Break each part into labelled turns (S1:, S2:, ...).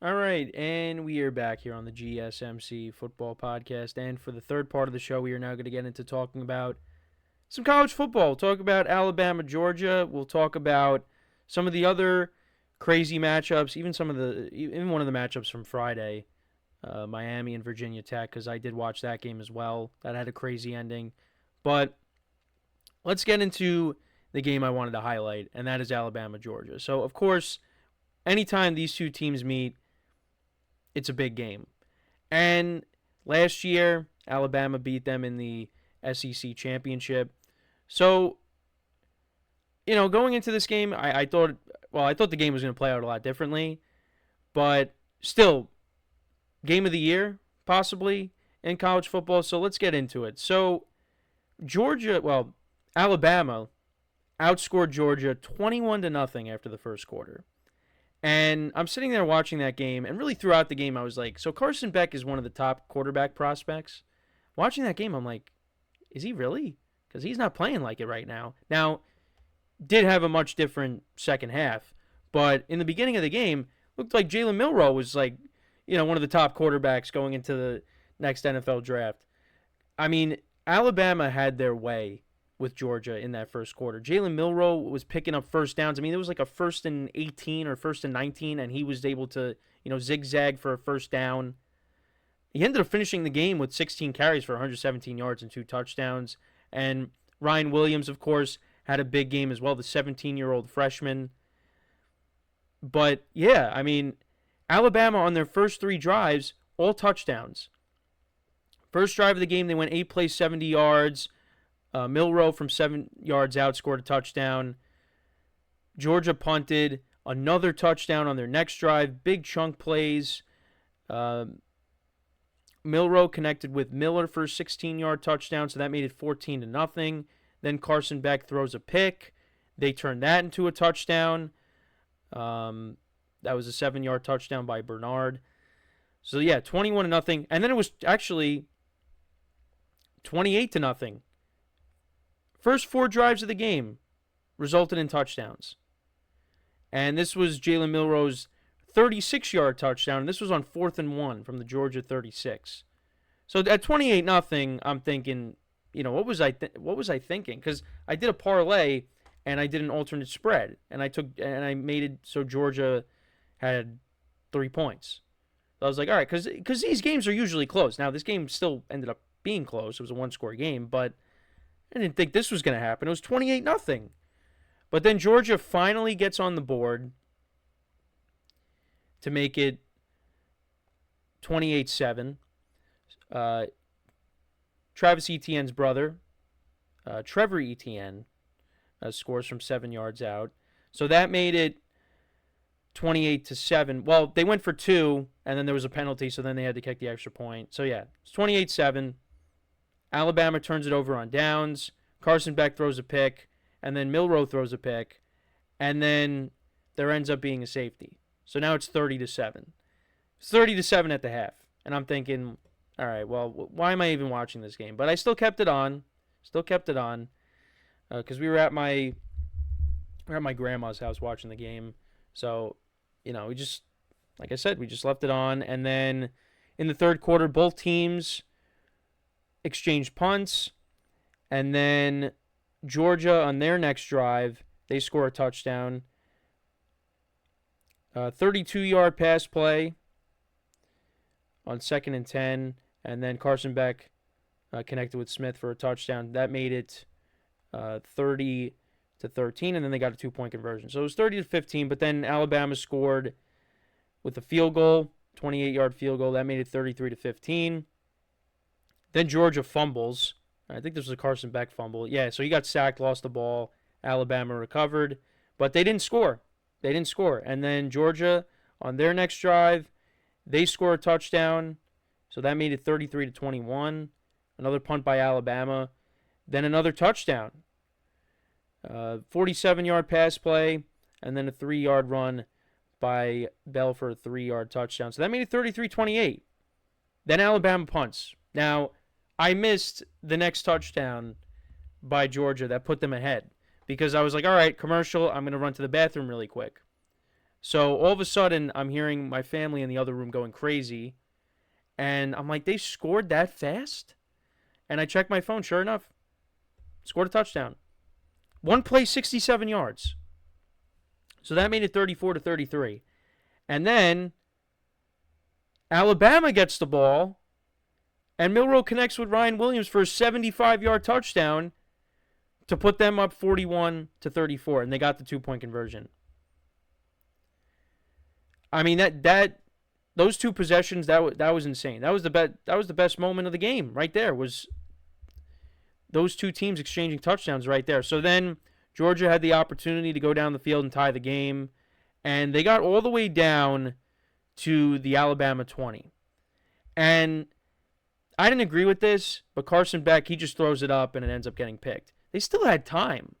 S1: All right, and we are back here on the GSMC Football Podcast. And for the third part of the show, we are now going to get into talking about some college football. We'll talk about Alabama, Georgia. We'll talk about some of the other crazy matchups, even one of the matchups from Friday, Miami and Virginia Tech, because I did watch that game as well. That had a crazy ending. But let's get into the game I wanted to highlight, and that is Alabama, Georgia. So, of course, anytime these two teams meet, it's a big game. And last year, Alabama beat them in the SEC championship. So, going into this game, I thought the game was going to play out a lot differently. But still, game of the year, possibly, in college football. So let's get into it. So, Alabama outscored Georgia 21-0 after the first quarter. And I'm sitting there watching that game, and really throughout the game, I was like, so Carson Beck is one of the top quarterback prospects. Watching that game, I'm like, is he really? Because he's not playing like it right now. Now, did have a much different second half, but in the beginning of the game, looked like Jalen Milroe was like, one of the top quarterbacks going into the next NFL draft. I mean, Alabama had their way with Georgia in that first quarter. Jalen Milroe was picking up first downs. I mean, it was like a 1st and 18 or 1st and 19, and he was able to, zigzag for a first down. He ended up finishing the game with 16 carries for 117 yards and 2 touchdowns. And Ryan Williams, of course, had a big game as well, the 17-year-old freshman. But, yeah, I mean, Alabama on their first 3 drives, all touchdowns. First drive of the game, they went 8 plays, 70 yards. Milroe from 7 yards out scored a touchdown. Georgia punted, another touchdown on their next drive. Big chunk plays. Milroe connected with Miller for a 16-yard touchdown, so that made it 14-0. Then Carson Beck throws a pick. They turned that into a touchdown. That was a 7-yard touchdown by Bernard. So, yeah, 21-0. And then it was actually 28-0. First 4 drives of the game resulted in touchdowns. And this was Jalen Milroe's 36-yard touchdown. And this was on 4th and 1 from the Georgia 36. So at 28-0, I'm thinking, what was I thinking? Because I did a parlay and I did an alternate spread, and I made it so Georgia had 3 points. So I was like, all right, because these games are usually close. Now this game still ended up being close. It was a 1-score game, but I didn't think this was going to happen. It was 28-0. But then Georgia finally gets on the board to make it 28-7. Travis Etienne's brother, Trevor Etienne, scores from 7 yards out. So that made it 28-7. Well, they went for 2, and then there was a penalty, so then they had to kick the extra point. So, yeah, it's 28-7. Alabama turns it over on downs. Carson Beck throws a pick, and then Milroe throws a pick, and then there ends up being a safety. So now it's 30-7. It's 30-7 at the half, and I'm thinking, all right, well, why am I even watching this game? But I still kept it on. Because we were at my grandma's house watching the game. So, we just, like I said, we just left it on, and then in the third quarter, both teams exchanged punts, and then Georgia on their next drive, they score a touchdown. 32-yard pass play on 2nd and 10, and then Carson Beck connected with Smith for a touchdown. That made it 30-13, and then they got a 2-point conversion. So it was 30-15, but then Alabama scored with a field goal, 28-yard field goal. That made it 33-15. Then Georgia fumbles. I think this was a Carson Beck fumble. Yeah, so he got sacked, lost the ball. Alabama recovered, but they didn't score. And then Georgia, on their next drive, they score a touchdown. So that made it 33-21. Another punt by Alabama. Then another touchdown. 47-yard pass play, and then a 3-yard run by Bell for a 3-yard touchdown. So that made it 33-28. Then Alabama punts. Now, I missed the next touchdown by Georgia that put them ahead because I was like, all right, commercial, I'm going to run to the bathroom really quick. So all of a sudden, I'm hearing my family in the other room going crazy. And I'm like, they scored that fast? And I checked my phone. Sure enough, scored a touchdown. One play, 67 yards. So that made it 34-33. And then Alabama gets the ball, and Milroe connects with Ryan Williams for a 75-yard touchdown to put them up 41-34, and they got the 2-point conversion. I mean, those two possessions, that was insane. That was the best moment of the game right there, was those two teams exchanging touchdowns right there. So then Georgia had the opportunity to go down the field and tie the game, and they got all the way down to the Alabama 20. And I didn't agree with this, but Carson Beck, he just throws it up and it ends up getting picked. They still had time.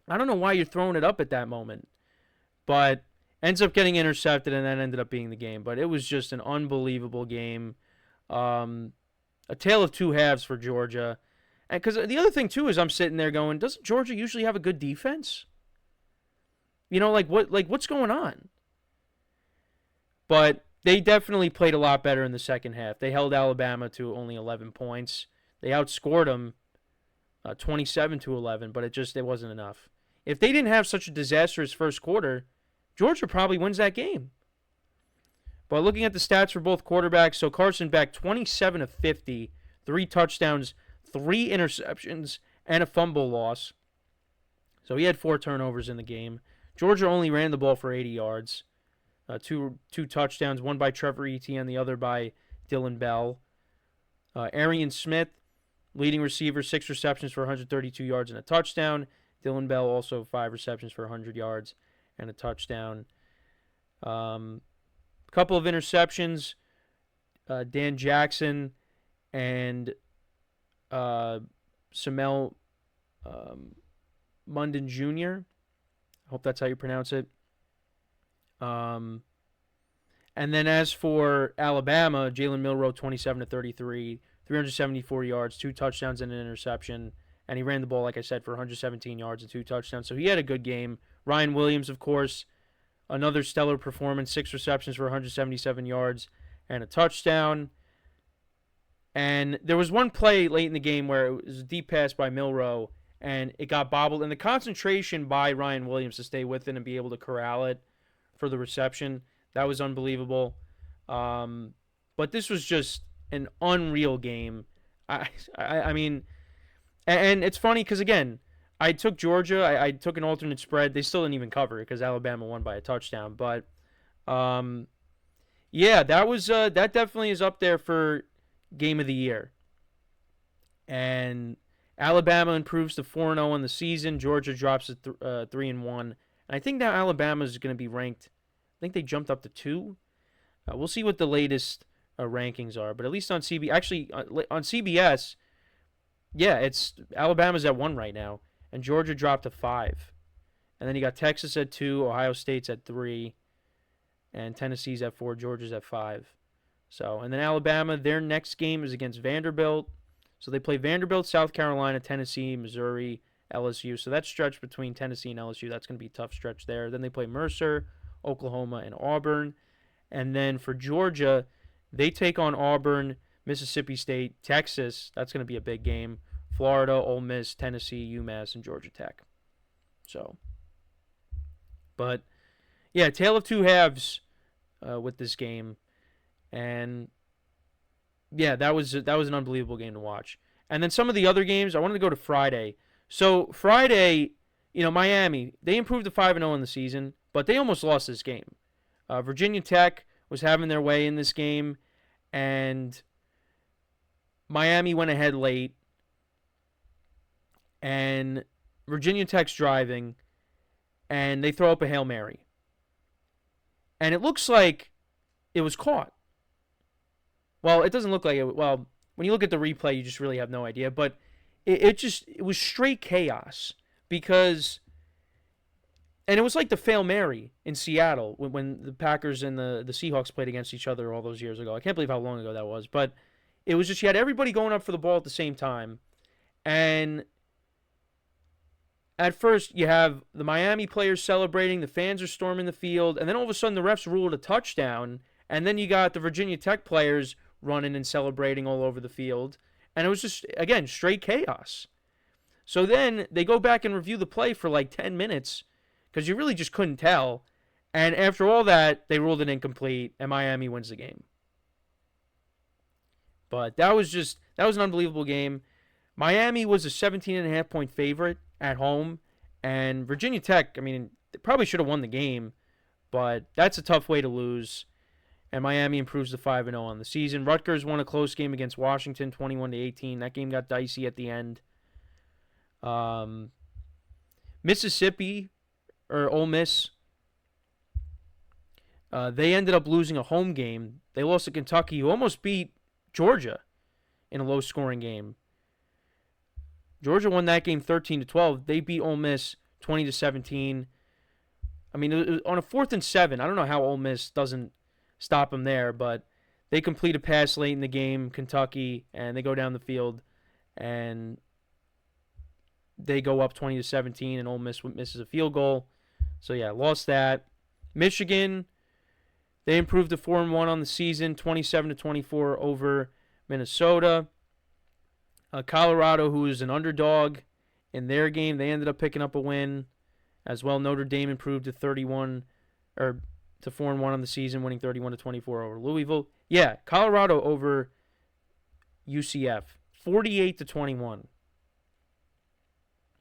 S1: I don't know why you're throwing it up at that moment, but ends up getting intercepted, and that ended up being the game. But it was just an unbelievable game. A tale of two halves for Georgia. And because the other thing, too, is I'm sitting there going, doesn't Georgia usually have a good defense? You know, what's going on? But they definitely played a lot better in the second half. They held Alabama to only 11 points. They outscored them 27-11, but it wasn't enough. If they didn't have such a disastrous first quarter, Georgia probably wins that game. But looking at the stats for both quarterbacks, so Carson Beck, 27 of 50, 3 touchdowns, 3 interceptions, and a fumble loss. So he had 4 turnovers in the game. Georgia only ran the ball for 80 yards. Two touchdowns, one by Trevor Etienne, the other by Dylan Bell. Arian Smith, leading receiver, 6 receptions for 132 yards and a touchdown. Dylan Bell also 5 receptions for 100 yards and a touchdown. Couple of interceptions. Dan Jackson and Samel Munden Jr. I hope that's how you pronounce it. And then as for Alabama, Jalen Milroe, 27-33, 374 yards, 2 touchdowns and an interception. And he ran the ball, like I said, for 117 yards and 2 touchdowns. So he had a good game. Ryan Williams, of course, another stellar performance, 6 receptions for 177 yards and a touchdown. And there was one play late in the game where it was a deep pass by Milroe, and it got bobbled. And the concentration by Ryan Williams to stay with it and be able to corral it for the reception, that was unbelievable. But this was just an unreal game. I mean, and it's funny because, again, I took Georgia. I took an alternate spread. They still didn't even cover it because Alabama won by a touchdown. But, yeah, that definitely is up there for game of the year. And Alabama improves to 4-0 on the season. Georgia drops to 3-1. And I think now Alabama is going to be ranked. I think they jumped up to 2. We'll see what the latest rankings are. But at least on on CBS, yeah, it's Alabama's at 1 right now. And Georgia dropped to 5. And then you got Texas at 2, Ohio State's at 3, and Tennessee's at 4, Georgia's at 5. So, and then Alabama, their next game is against Vanderbilt. So they play Vanderbilt, South Carolina, Tennessee, Missouri, LSU. So that stretch between Tennessee and LSU, that's going to be a tough stretch there. Then they play Mercer, Oklahoma, and Auburn. And then for Georgia, they take on Auburn, Mississippi State, Texas. That's going to be a big game. Florida, Ole Miss, Tennessee, UMass, and Georgia Tech. So, but yeah, tale of two halves with this game, and yeah, that was an unbelievable game to watch. And then some of the other games, I wanted to go to Friday. So Friday, Miami, they improved to 5-0 in the season, but they almost lost this game. Virginia Tech was having their way in this game, and Miami went ahead late. And Virginia Tech's driving, and they throw up a Hail Mary. And it looks like it was caught. Well, it doesn't look like it. Well, when you look at the replay, you just really have no idea. But it was straight chaos because, and it was like the Hail Mary in Seattle when the Packers and the Seahawks played against each other all those years ago. I can't believe how long ago that was. But it was just, you had everybody going up for the ball at the same time. And at first you have the Miami players celebrating, the fans are storming the field, and then all of a sudden the refs ruled a touchdown, and then you got the Virginia Tech players running and celebrating all over the field, and it was just, again, straight chaos. So then they go back and review the play for like 10 minutes because you really just couldn't tell, and after all that, they ruled it incomplete, and Miami wins the game. But that was an unbelievable game. Miami was a 17.5-point favorite at home, and Virginia Tech, I mean, they probably should have won the game, but that's a tough way to lose. And Miami improves to 5-0 on the season. Rutgers won a close game against Washington, 21-18. That game got dicey at the end. Mississippi, or Ole Miss, they ended up losing a home game. They lost to Kentucky, who almost beat Georgia in a low-scoring game. Georgia won that game 13-12. They beat Ole Miss 20-17. I mean, on a 4th and 7, I don't know how Ole Miss doesn't stop them there, but they complete a pass late in the game, Kentucky, and they go down the field, and they go up 20-17, and Ole Miss misses a field goal. So yeah, lost that. Michigan, they improved to 4-1 on the season, 27-24 over Minnesota. Colorado, who is an underdog in their game, they ended up picking up a win as well. Notre Dame improved to 4-1 on the season, winning 31-24 over Louisville. Yeah, Colorado over UCF, 48-21.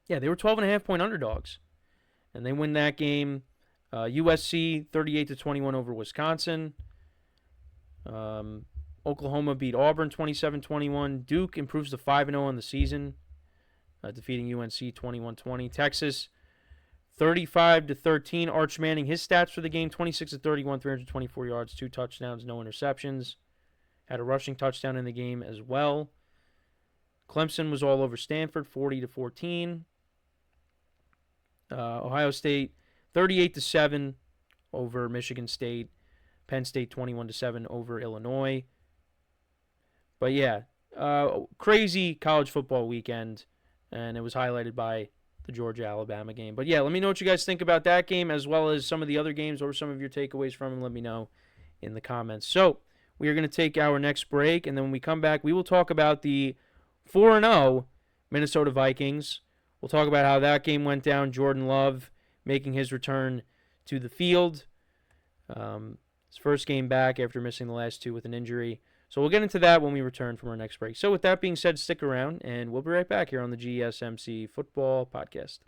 S1: Yeah, they were 12.5-point underdogs, and they win that game. USC 38-21 over Wisconsin. Oklahoma beat Auburn 27-21. Duke improves to 5-0 on the season, defeating UNC 21-20. Texas 35-13. Arch Manning, his stats for the game: 26-31, 324 yards, 2 touchdowns, no interceptions. Had a rushing touchdown in the game as well. Clemson was all over Stanford, 40-14. Ohio State 38-7 over Michigan State. Penn State 21-7 over Illinois. But yeah, crazy college football weekend, and it was highlighted by the Georgia-Alabama game. But yeah, let me know what you guys think about that game, as well as some of the other games, or some of your takeaways from them. Let me know in the comments. So we are going to take our next break, and then when we come back, we will talk about the 4-0 Minnesota Vikings. We'll talk about how that game went down. Jordan Love making his return to the field. His first game back after missing the last 2 with an injury. So we'll get into that when we return from our next break. So with that being said, stick around, and we'll be right back here on the GSMC Football Podcast.